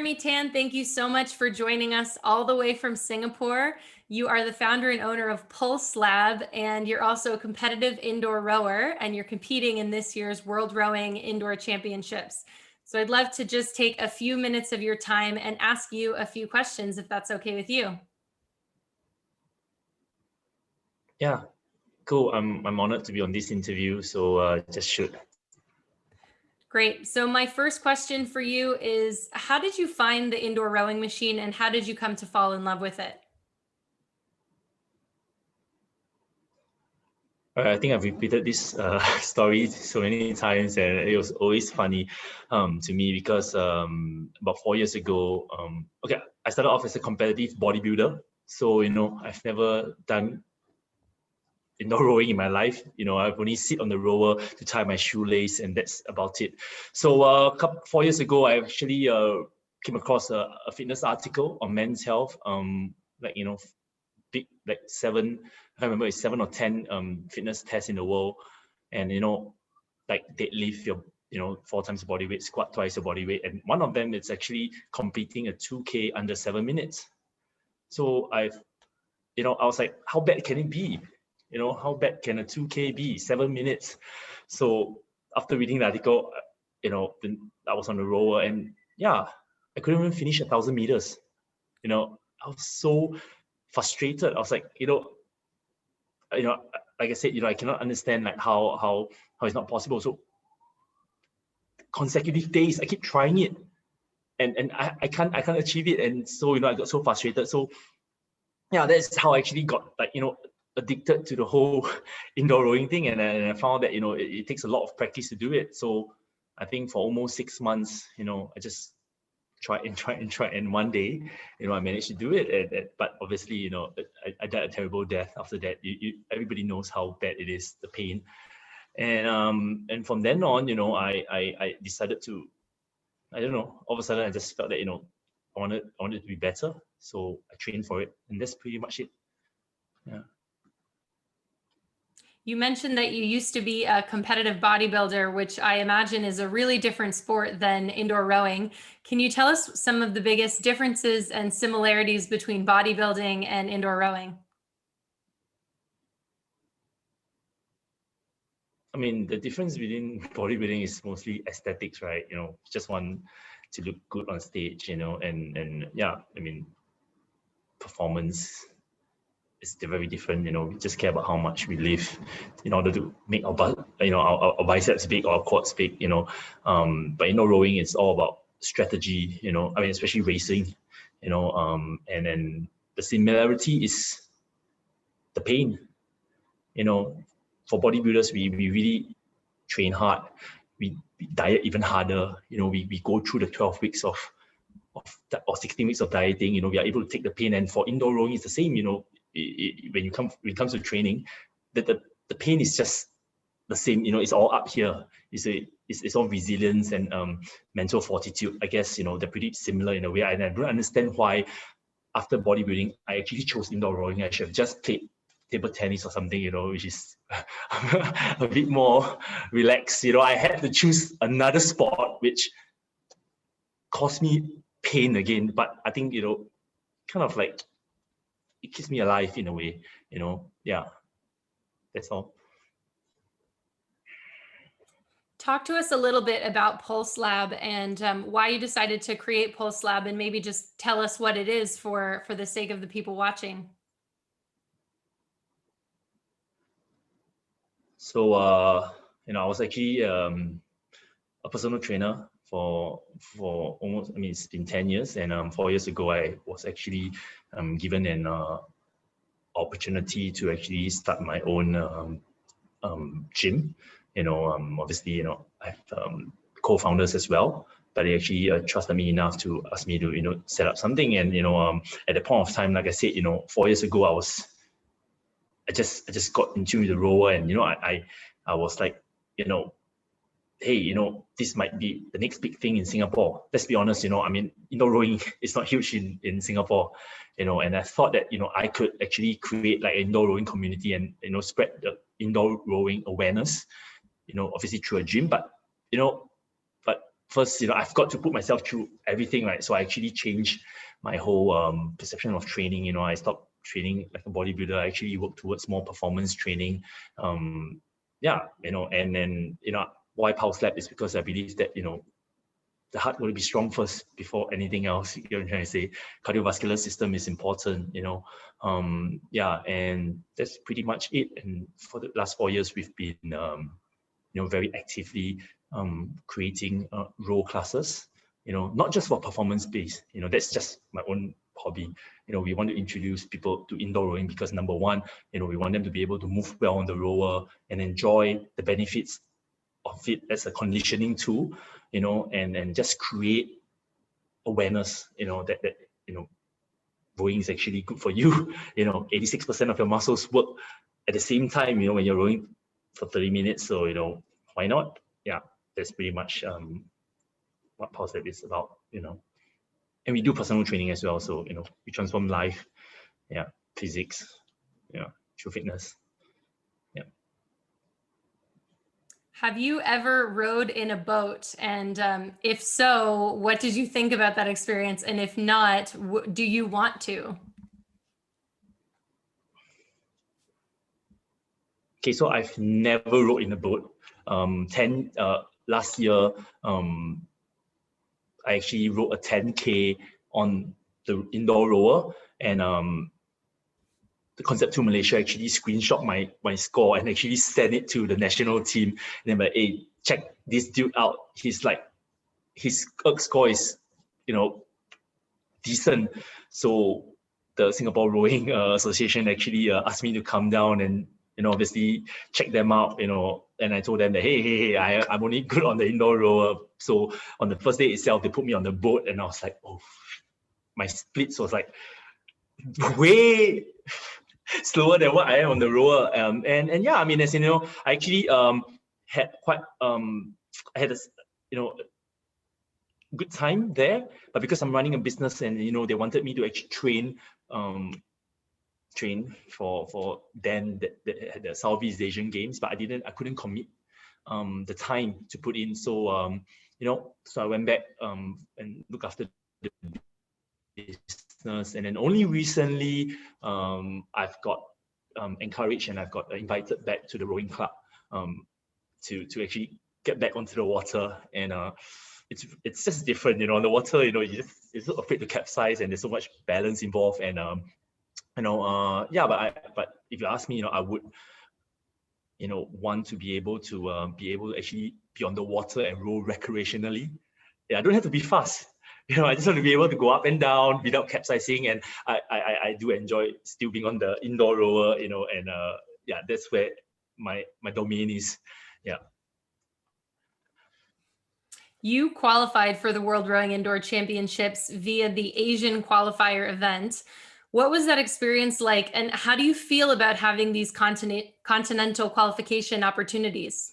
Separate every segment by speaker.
Speaker 1: Jeremy Tan, thank you so much for joining us all the way from Singapore. You are the founder and owner of Pulse Lab, and you're also a competitive indoor rower, and you're competing in this year's World Rowing Indoor Championships. So I'd love to just take a few minutes of your time and ask you a few questions, if that's okay with you.
Speaker 2: Yeah, cool. I'm honored to be on this interview, so just shoot.
Speaker 1: Great. So my first question for you is, how did you find the indoor rowing machine and how did you come to fall in love with it?
Speaker 2: I think I've repeated this story so many times, and it was always funny to me because about 4 years ago, okay, I started off as a competitive bodybuilder. So, I've never done indoor rowing in my life. I've only sit on the rower to tie my shoelace, and that's about it. So 4 years ago, I actually came across a fitness article on men's health, big, like 7, I can't remember, it's 7 or 10 fitness tests in the world. And, like deadlift your, 4 times the body weight, squat twice the body weight. And one of them is actually completing a 2K under 7 minutes. So I was like, how bad can it be? How bad can a 2K be? 7 minutes. So after reading the article, I was on the rower, and yeah, I couldn't even finish 1,000 meters. I was so frustrated. I was like, like I said, I cannot understand like how it's not possible. So consecutive days, I keep trying it, and I can't achieve it. And so I got so frustrated. So yeah, that's how I actually got addicted to the whole indoor rowing thing, and I found that it takes a lot of practice to do it. So I think for almost 6 months, I just try, and one day, I managed to do it. But obviously, I died a terrible death after that. Everybody knows how bad it is, the pain, and from then on, I decided to, I don't know, all of a sudden I just felt that I wanted to be better, so I trained for it, and that's pretty much it. Yeah.
Speaker 1: You mentioned that you used to be a competitive bodybuilder, which I imagine is a really different sport than indoor rowing. Can you tell us some of the biggest differences and similarities between bodybuilding and indoor rowing?
Speaker 2: I mean, the difference between bodybuilding is mostly aesthetics, right? Just want to look good on stage, and yeah, I mean, performance is very different. We just care about how much we lift in order to make our biceps big or our quads big. But rowing, it's all about strategy. I mean, especially racing. And then the similarity is the pain. For bodybuilders, we really train hard. We diet even harder. We go through the 12 weeks or 16 weeks of dieting. We are able to take the pain. And for indoor rowing, it's the same. When it comes to training, the pain is just the same. It's all up here. It's all resilience and mental fortitude. I guess they're pretty similar in a way. And I don't understand why after bodybuilding I actually chose indoor rowing. I should have just played table tennis or something, which is a bit more relaxed. I had to choose another sport which caused me pain again, but I think kind of like it keeps me alive in a way. Yeah, that's all.
Speaker 1: Talk to us a little bit about Pulse Lab and why you decided to create Pulse Lab, and maybe just tell us what it is for the sake of the people watching.
Speaker 2: So, I was actually a personal trainer for almost, I mean, it's been 10 years. And 4 years ago, I was actually given an opportunity to actually start my own gym. Obviously, I have co-founders as well, but they actually trusted me enough to ask me to, set up something. And, at the point of time, like I said, 4 years ago, I just got into the rower, and I was like, hey, this might be the next big thing in Singapore. Let's be honest, I mean, indoor rowing is not huge in Singapore, and I thought that I could actually create like an indoor rowing community and spread the indoor rowing awareness, obviously through a gym, but first, I've got to put myself through everything, right? So I actually changed my whole perception of training. I stopped training like a bodybuilder. I actually worked towards more performance training. Yeah, and then, why Pulse Lab is because I believe that, the heart will be strong first before anything else. You're trying to say cardiovascular system is important, yeah, and that's pretty much it. And for the last 4 years, we've been, very actively creating row classes, not just for performance based, that's just my own hobby. We want to introduce people to indoor rowing because number one, we want them to be able to move well on the rower and enjoy the benefits of it as a conditioning tool, and just create awareness, that rowing is actually good for you. 86% of your muscles work at the same time, when you're rowing for 30 minutes. So, why not? Yeah, that's pretty much what Pulse Lab is about, And we do personal training as well. So, we transform life, physics, through fitness.
Speaker 1: Have you ever rowed in a boat? And if so, what did you think about that experience? And if not, do you want to?
Speaker 2: Okay, so I've never rowed in a boat. Last year, I actually rowed a 10K on the indoor rower, and the Concept 2 Malaysia actually screenshot my score and actually sent it to the national team. And they're like, hey, check this dude out. His ERG score is, decent. So the Singapore Rowing Association actually asked me to come down and, obviously check them out, and I told them that, hey, I'm only good on the indoor rower. So on the first day itself, they put me on the boat and I was like, oh, my splits was like way slower than what I am on the rower. And yeah, I mean, as you know, I actually had quite I had a good time there, but because I'm running a business and they wanted me to actually train for then the Southeast Asian Games, but I couldn't commit the time to put in. So so I went back and looked after the business, and then only recently I've got encouraged and I've got invited back to the rowing club to actually get back onto the water. And it's just different, on the water, you're so afraid to capsize and there's so much balance involved. And yeah, but if you ask me, I would want to be able to actually be on the water and row recreationally. Yeah, I don't have to be fast. I just want to be able to go up and down without capsizing, and I do enjoy still being on the indoor rower, and yeah, that's where my domain is. Yeah.
Speaker 1: You qualified for the World Rowing Indoor Championships via the Asian qualifier event. What was that experience like, and how do you feel about having these continental qualification opportunities?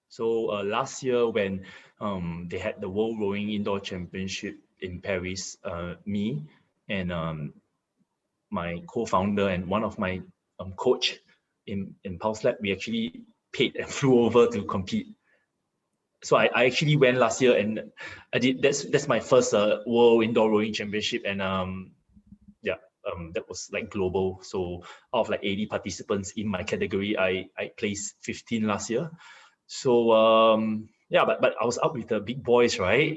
Speaker 2: So last year when they had the World Rowing Indoor Championship in Paris, me and my co-founder and one of my coach in Pulse Lab, we actually paid and flew over to compete. So I actually went last year and I did. That's my first World Indoor Rowing Championship, and yeah, that was like global. So out of like 80 participants in my category, I placed 15 last year. So yeah, but I was up with the big boys, right?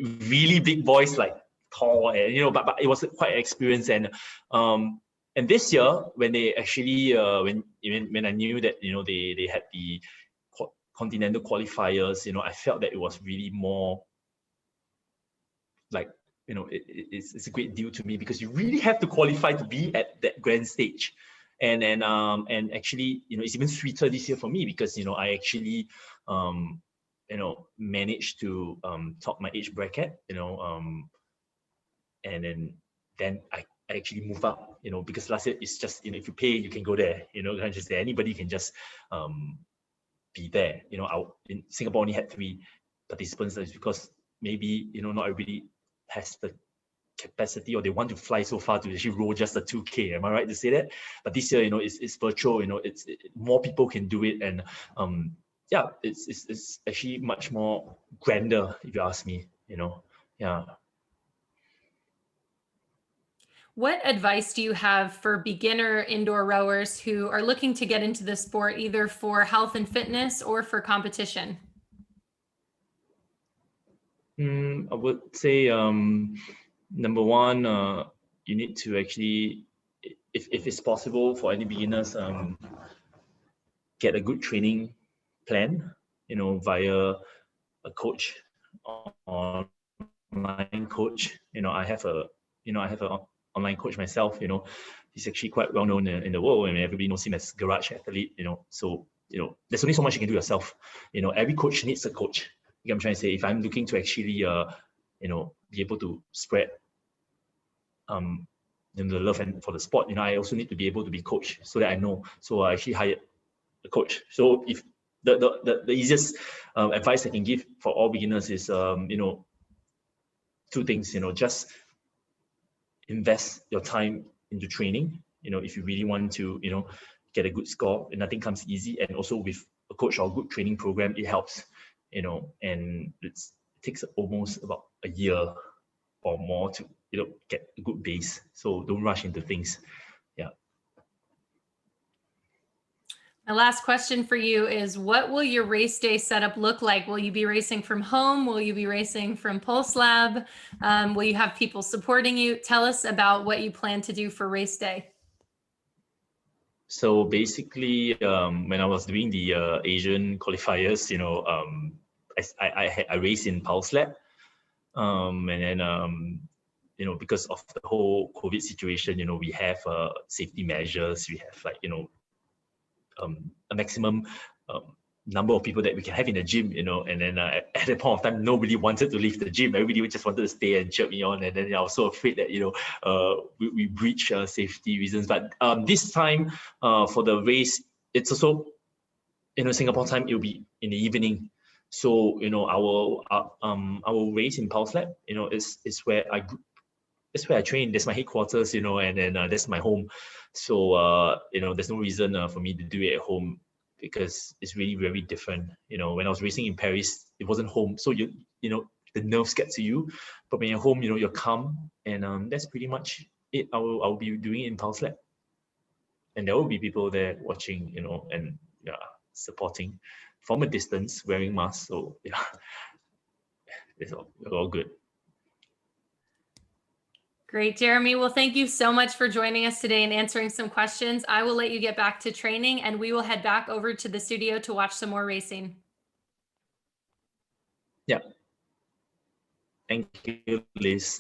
Speaker 2: Really big boys, like tall, and but it was quite an experience. And this year when they actually when I knew that they had the continental qualifiers, I felt that it was really more like it's a great deal to me, because you really have to qualify to be at that grand stage. And actually it's even sweeter this year for me, because I actually managed to top my age bracket, and then I actually move up, because last year it's just if you pay you can go there, can't just say anybody can just be there. In Singapore only had 3 participants. That's because maybe not everybody has the capacity, or they want to fly so far to actually row just a 2K. Am I right to say that? But this year, it's virtual. More people can do it, and yeah, it's actually much more grander, if you ask me. Yeah.
Speaker 1: What advice do you have for beginner indoor rowers who are looking to get into the sport, either for health and fitness or for competition?
Speaker 2: I would say number one, you need to actually, if it's possible for any beginners, get a good training plan, via a coach, online coach. I have an online coach myself. He's actually quite well known in the world, and everybody knows him as Garage Athlete. So there's only so much you can do yourself. Every coach needs a coach. I'm trying to say, if I'm looking to actually be able to spread the love and for the sport, I also need to be able to be coached so that I know. So I actually hired a coach. So if the easiest advice I can give for all beginners is two things. Just invest your time into training. If you really want to get a good score, and nothing comes easy. And also with a coach or a good training program, it helps. And it takes almost about a year or more to get a good base. So don't rush into things. Yeah.
Speaker 1: My last question for you is, what will your race day setup look like? Will you be racing from home? Will you be racing from Pulse Lab? Will you have people supporting you? Tell us about what you plan to do for race day.
Speaker 2: So basically, when I was doing the Asian qualifiers, I raced in Pulse Lab, and then because of the whole COVID situation, we have safety measures. We have a maximum number of people that we can have in the gym, and then at that point of time, nobody wanted to leave the gym. Everybody just wanted to stay and cheer me on. And then I was so afraid that, we breach safety reasons. But this time for the race, it's also, Singapore time, it'll be in the evening. So, our race in Pulse Lab, is where I train. That's my headquarters, and then that's my home. So, there's no reason for me to do it at home, because it's really very different. When I was racing in Paris, it wasn't home. So, the nerves get to you. But when you're home, you're calm. And that's pretty much it. I'll be doing it in Pulse Lab. And there will be people there watching, and supporting from a distance, wearing masks. So, yeah, it's all good.
Speaker 1: Great, Jeremy. Well, thank you so much for joining us today and answering some questions. I will let you get back to training, and we will head back over to the studio to watch some more racing.
Speaker 2: Yeah. Thank you, Liz.